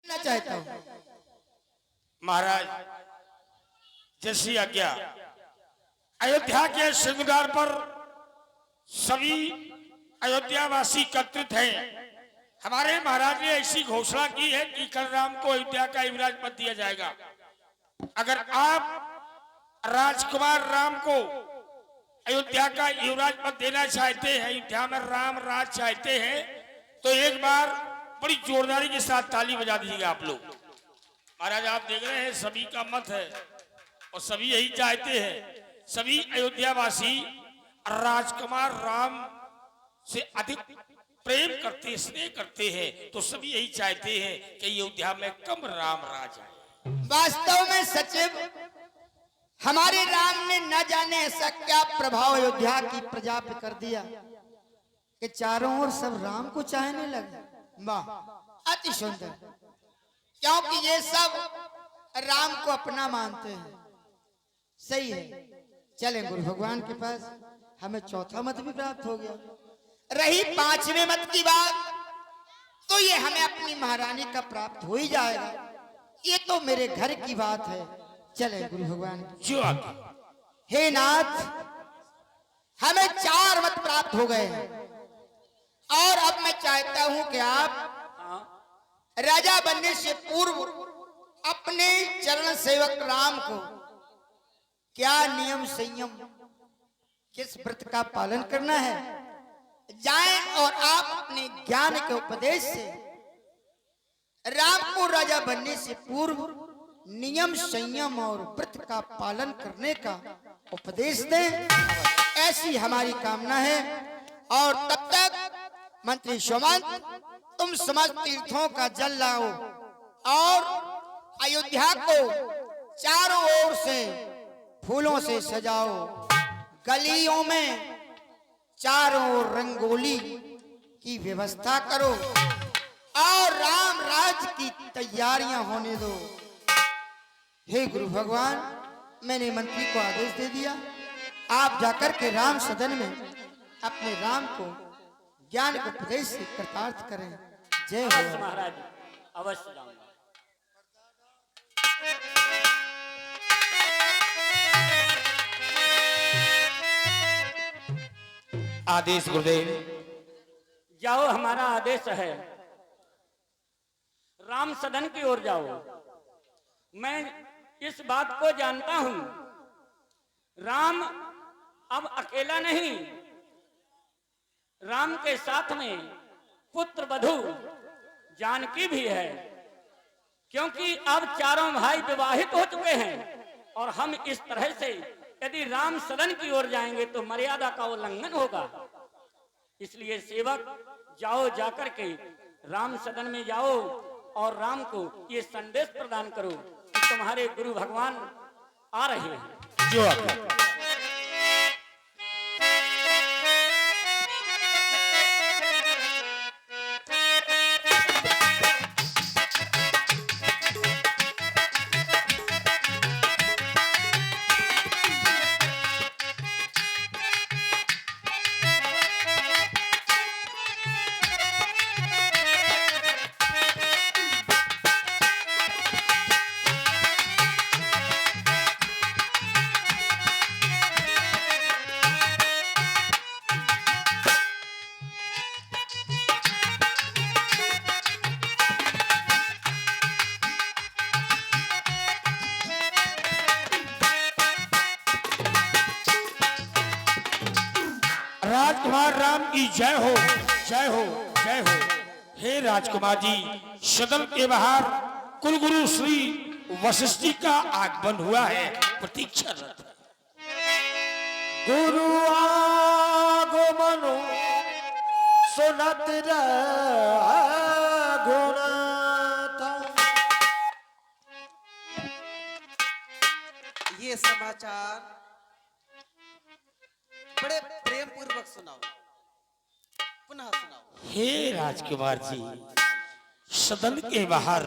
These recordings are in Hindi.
चाहता हूँ महाराज जैसी आज्ञा। अयोध्या के श्रृंगार पर सभी अयोध्यावासी एकत्रित हैं। हमारे महाराज ने ऐसी घोषणा की है कि कल राम को अयोध्या का युवराज पद दिया जाएगा। अगर आप राजकुमार राम को अयोध्या का युवराज पद देना चाहते हैं, अयोध्या में राम राज चाहते हैं, तो एक बार बड़ी जोरदारी के साथ ताली बजा दीजिएगा आप लोग। महाराज आप देख रहे हैं सभी का मत है और सभी यही चाहते हैं। सभी अयोध्यावासी राजकुमार राम से अधिक प्रेम करते, स्नेह करते हैं, तो सभी यही चाहते हैं कि अयोध्या में कम राम राज आए। वास्तव में सचिव हमारे राम ने न जाने ऐसा क्या प्रभाव अयोध्या की प्रजा पे कर दिया कि चारों ओर सब राम को चाहने लगे। वाह, अति सुंदर। क्योंकि ये सब राम को अपना मानते हैं। सही है, चले गुरु भगवान के पास। हमें चौथा मत भी प्राप्त हो गया। रही पांचवें मत की बात, तो ये हमें अपनी महारानी का प्राप्त हो ही जाएगा। ये तो मेरे घर की बात है। चले गुरु भगवान जो हे नाथ, हमें 4 मत प्राप्त हो गए हैं और अब मैं चाहता हूं कि आप राजा बनने से पूर्व अपने चरण सेवक राम को क्या नियम संयम, किस व्रत का पालन करना है, जाएं और आप अपने ज्ञान के उपदेश से राम को राजा बनने से पूर्व नियम संयम और व्रत का पालन करने का उपदेश दें। ऐसी हमारी कामना है। और तब तक मंत्री सोमंत, तुम समस्त तीर्थों का जल लाओ और अयोध्या को चारों ओर से फूलों से सजाओ। गलियों में चारों ओर रंगोली की व्यवस्था करो और राम राज की तैयारियां होने दो। हे गुरु भगवान, मैंने मंत्री को आदेश दे दिया। आप जाकर के राम सदन में अपने राम को ज्ञान के उपदेश से कृतार्थ करें। जय हो महाराज, अवश्य जाऊंगा। आदेश गुरुदेव। जाओ, हमारा आदेश है। राम सदन की ओर जाओ। मैं इस बात को जानता हूं, राम अब अकेला नहीं, राम के साथ में पुत्र वधू जानकी भी है। क्योंकि अब चारों भाई विवाहित हो चुके हैं और हम इस तरह से यदि राम सदन की ओर जाएंगे तो मर्यादा का उल्लंघन होगा। इसलिए सेवक जाओ, जाकर के राम सदन में जाओ और राम को ये संदेश प्रदान करो कि तुम्हारे गुरु भगवान आ रहे हैं। जो राजकुमार राम की जय हो, जय हो, जय हो। हे राजकुमार जी, सदन के बाहर कुलगुरु श्री वशिष्ठ जी का आगमन हुआ है, प्रतीक्षारत है। गुरु आगमन सुनत ये समाचार बड़े प्रेम पूर्वक सुनाओ, पुनः सुनाओ। हे राजकुमार जी, सदन के बाहर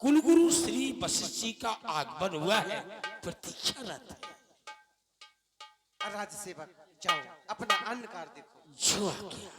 कुलगुरु श्री वशिष्ठ जी का आगमन हुआ है, प्रतीक्षारत है। राज सेवक जाओ, अपना अन्न कार्य देखो। जो आज्ञा।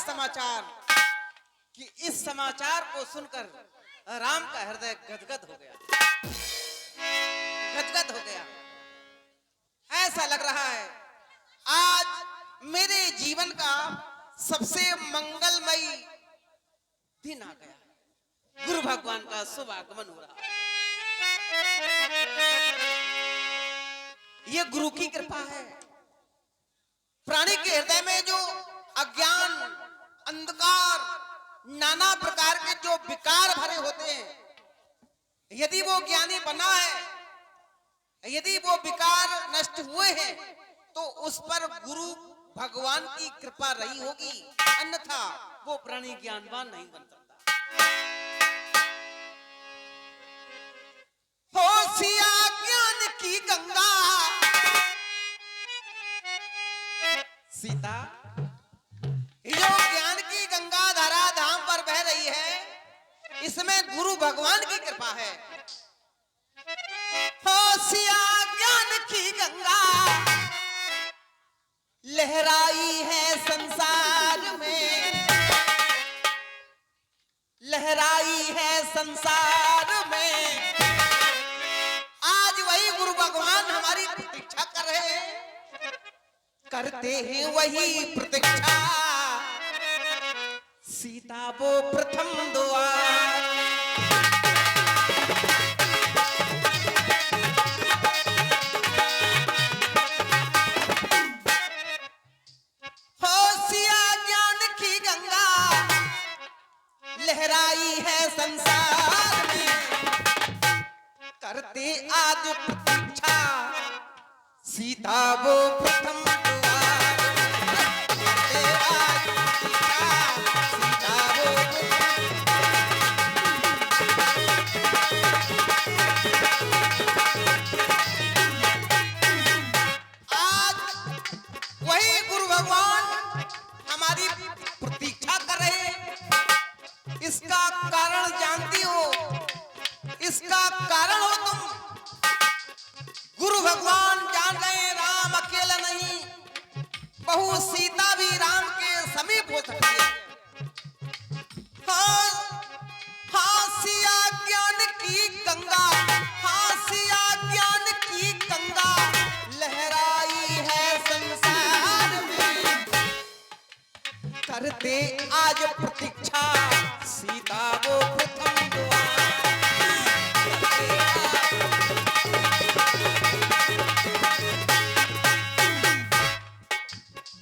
समाचार कि इस समाचार को सुनकर राम का हृदय गदगद हो गया, गदगद हो गया। ऐसा लग रहा है आज मेरे जीवन का सबसे मंगलमयी दिन आ गया। गुरु भगवान का शुभ आगमन हो रहा है। ये गुरु की कृपा है। प्राणी के हृदय में जो अज्ञान, अंधकार, नाना प्रकार के जो विकार भरे होते हैं, यदि वो ज्ञानी बना है, यदि वो विकार नष्ट हुए हैं, तो उस पर गुरु भगवान की कृपा रही होगी, अन्यथा वो प्राणी ज्ञानवान नहीं बन सकता। होशिया ज्ञान की गंगा सीता, जो ज्ञान की गंगा धारा धाम पर बह रही है, इसमें गुरु भगवान की कृपा है। होशिया ज्ञान की गंगा लहराई है संसार में, लहराई है संसार में। आज वही गुरु भगवान हमारी प्रतीक्षा कर रहे हैं, करते हैं वही प्रतीक्षा। सीता वो प्रथम द्वार, लहराई है संसार में, करते आज प्रतीक्षा। सीता वो प्रथम द्वार, करते आज प्रतीक्षा। सीता वो आज वही गुरु भगवान हमारी प्रतीक्षा कर रहे हैं। इसका कारण जानती हो, इसका कारण हो तुम। गुरु भगवान जान रहे राम अकेला नहीं, बहु सीता भी राम के समीप हो सकती है। हासिया ज्ञान की गंगा, हासिया ज्ञान की गंगा लहराई है संसार में, करते आज प्रतीक्षा। सीता वो प्रथम द्वार,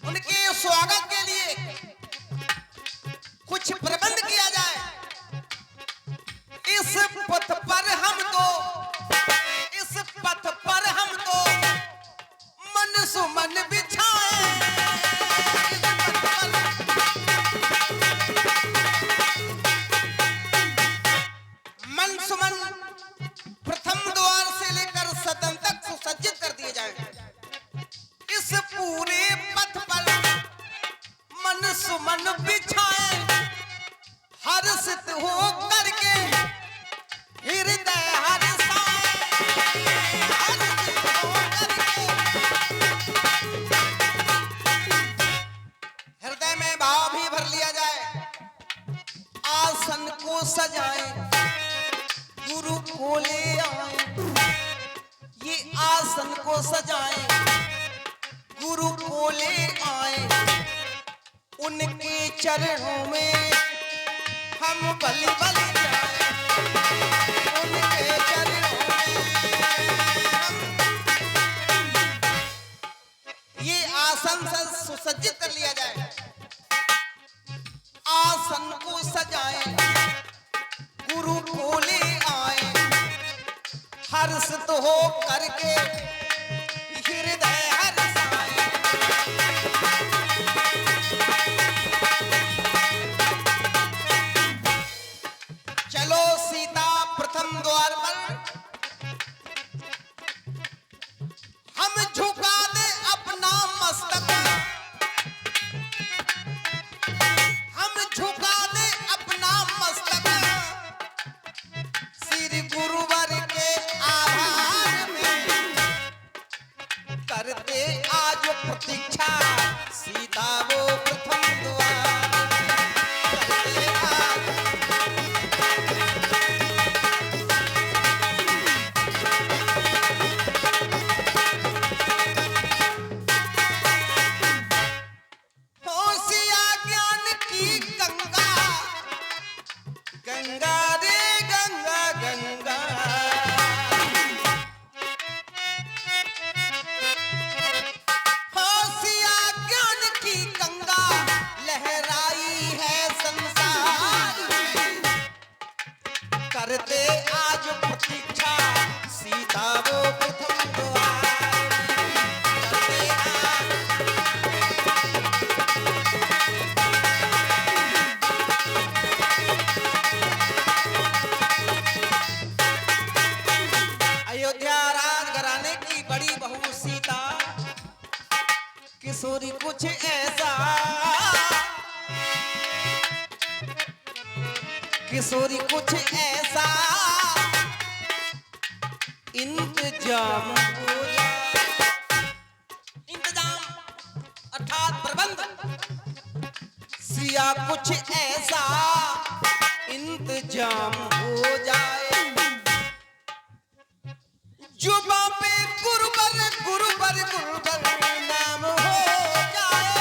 उनके स्वागत के लिए कुछ प्रबंध किया जाए। इस पथ पर हम तो, इस पथ पर हम तो मन सुमन बिछाए। मन सुमन प्रथम द्वार से लेकर सदन तक सुसज्जित कर दिए जाएं। इस पूरे पथ पर मन सुमन बिछाए, हर्षित हो करके हृदय हर्षाए, हर्षित हो करके हृदय में भाव भी भर लिया जाए। आसन को सजाए, गुरु को ले आए। ये आसन को सजाए, गुरु को ले आए। उनके चरणों में हम बलि बलि जाए, उनके चरणों में हम। ये आसन से सुसज्जित कर लिया जाए। आसन को सजाए, गुरु को ले आए, हर्षित हो करके हृदय हर्षाए। चलो सीता प्रथम द्वार पर हम झुका दे अपना मस्तक, हम झुका दे अपना मस्तक। श्री गुरुवर के आभार में किशोरी कुछ ऐसा, किशोरी कुछ ऐसा इंतजाम हो जाए। इंतजाम अर्थात प्रबंध, सिया कुछ ऐसा इंतजाम हो जाए। जुबा पे गुरुबर गुरुबर गुरुबर नाम हो जाए।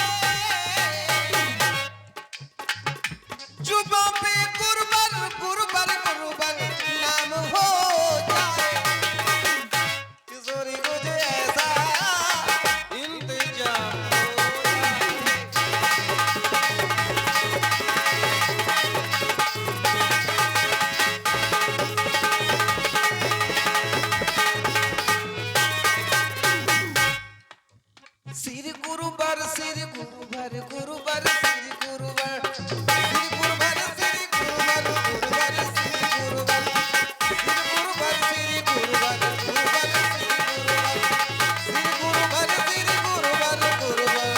जुबा पे गुरुबर गुरुबर गुरुबर नाम हो जाए। किशोरी कुछ ऐसा इंतजाम हो जाए। सिर गुरुबर सिर गुरुबर गुरुबर सिर गुरुबर सिर गुरुबर सिर गुरुबर गुरुबर सिर गुरुबर सिर गुरुबर सिर गुरुबर गुरुबर सिर गुरुबर सिर गुरुबर गुरुबर।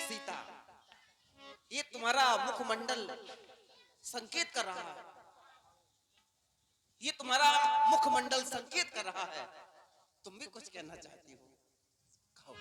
सीता, ये तुम्हारा मुखमंडल संकेत कर रहा है, ये तुम्हारा मुखमंडल संकेत कर रहा है, तुम भी कुछ कहना चाहती हो, खाओ।